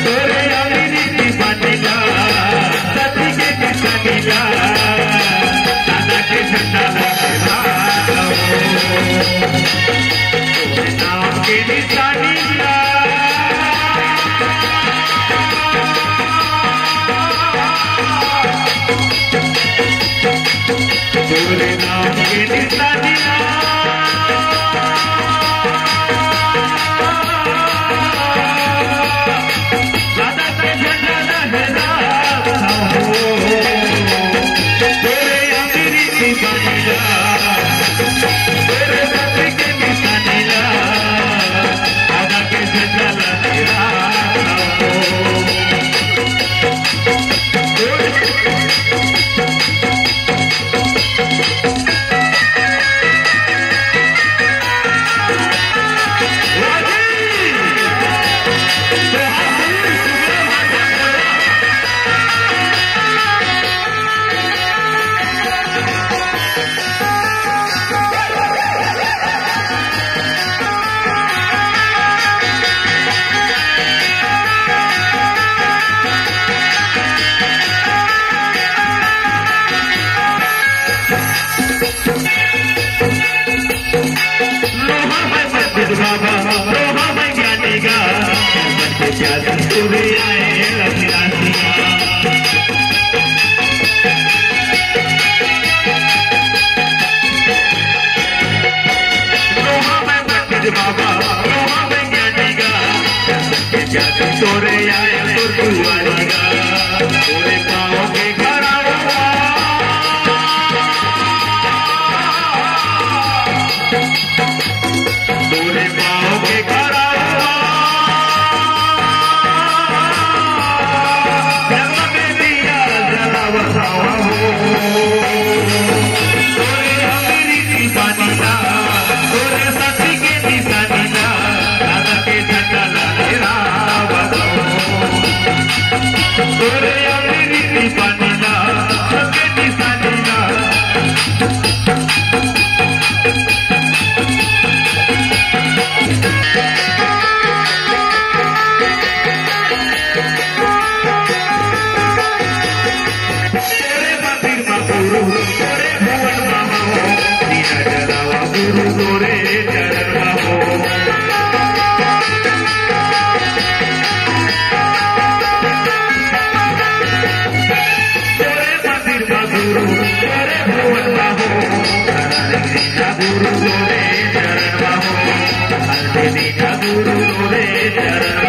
तोरे अमीरी की बनेगा सती के निशानीला दादा के झंडा लगेगा तोरे नाम के निशानीला तोरे नाम के निशानीला बाबा रोहा मैं ज्ञानीगा क्या सूर्य आए रोहा मैं पंडित बाबा रोहा मैं ज्ञानीगा क्या सूर्य आए सुरवारीगा पूरे पाँव के घर पूरे पाँव के घर जन्म में दिया जला बसावा तोरे अमीरी की बानीला तोरे सती के निशानीला दादा के झंडा लगेगा तोरे अमीरी की बानीला के निशानीला तोरे भुवन बाहो दीना जलावा गुरु तोरे चरण बाहो तोरे मंदिर बा गुरु तोरे भुवन बाहो दीना गुरु तोरे चरण बाहो दीना गुरु तोरे चरण